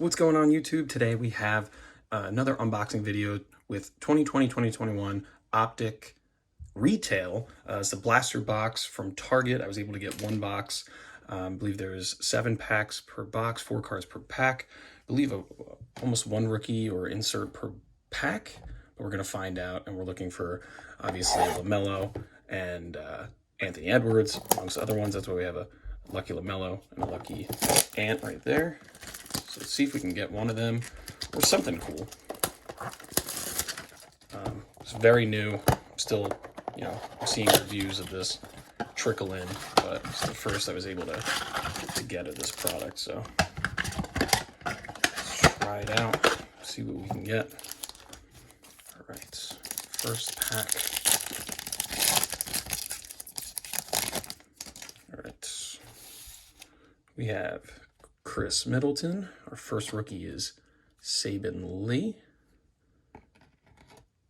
What's going on YouTube? Today we have another unboxing video with 2020-2021 Optic Retail. It's the blaster box from Target. I was able to get one box. I believe there's 7 packs per box, 4 cards per pack. I believe almost one rookie or insert per pack, but we're going to find out. And we're looking for, obviously, LaMelo and Anthony Edwards, amongst other ones. That's why we have a lucky LaMelo and a lucky Ant right there. So let's see if we can get one of them or something cool. It's very new. I'm still, I'm seeing reviews of this trickle in, but it's the first I was able to get of this product. So let's try it out, see what we can get. All right, first pack. All right, we have Chris Middleton. Our first rookie is Sabin Lee.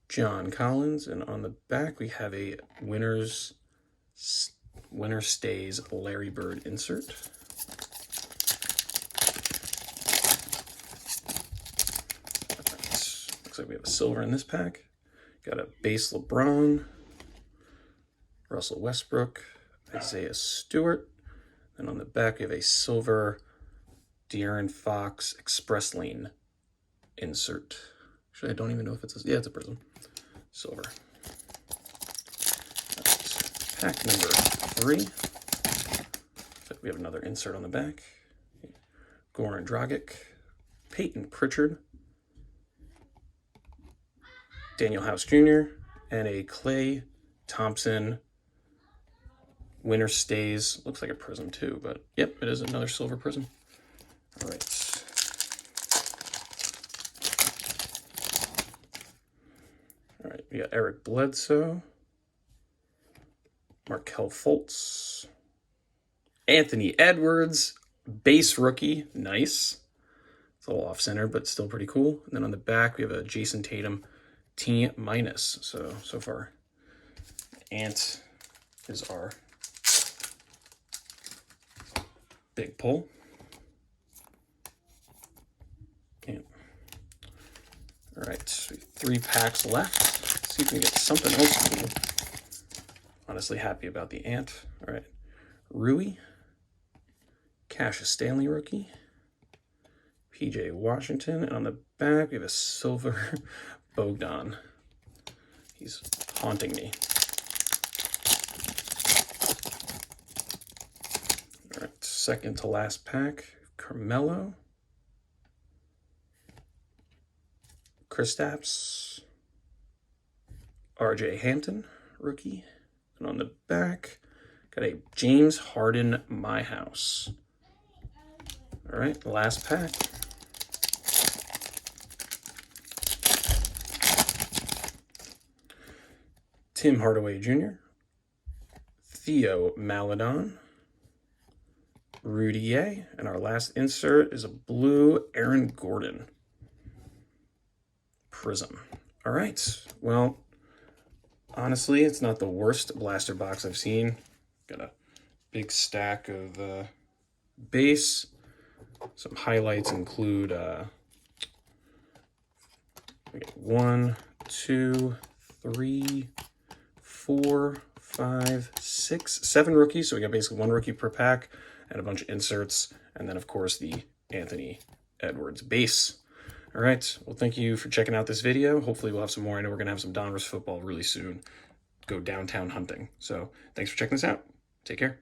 John Collins. And on the back we have a winner stays Larry Bird insert. Looks like we have a silver in this pack. Got a base LeBron, Russell Westbrook, Isaiah Stewart. And on the back we have a silver De'Aaron Fox Express Lane insert. Actually, I don't even know if it's a, yeah, it's a prism. Silver. Right. Pack number 3. So we have another insert on the back. Goran Dragic, Peyton Pritchard, Daniel House Jr., and a Klay Thompson winner stays. Looks like a prism too, but yep, it is another silver prism. All right. All right, we got Eric Bledsoe, Markelle Fultz, Anthony Edwards, base rookie, nice. It's a little off-center, but still pretty cool. And then on the back, we have a Jason Tatum T-. So far, Ant is our big pull. All right, so 3 packs left. Let's see if we can get something else cool. Honestly, happy about the Ant. All right, Rui, Cassius Stanley rookie, PJ Washington, and on the back we have a silver Bogdan. He's haunting me. All right, second to last pack, Carmelo, Kristaps, RJ Hampton, rookie. And on the back, got a James Harden My House. All right, last pack. Tim Hardaway Jr., Theo Maledon, Rudy Ye, and our last insert is a blue Aaron Gordon prism. All right, well, honestly, it's not the worst blaster box I've seen. Got a big stack of base. Some highlights include we got 1, 2, 3, 4, 5, 6, 7 rookies. So we got basically 1 rookie per pack and a bunch of inserts, and then of course the Anthony Edwards base. All right, well, thank you for checking out this video. Hopefully we'll have some more. I know we're going to have some Donruss football really soon. Go downtown hunting. So thanks for checking this out. Take care.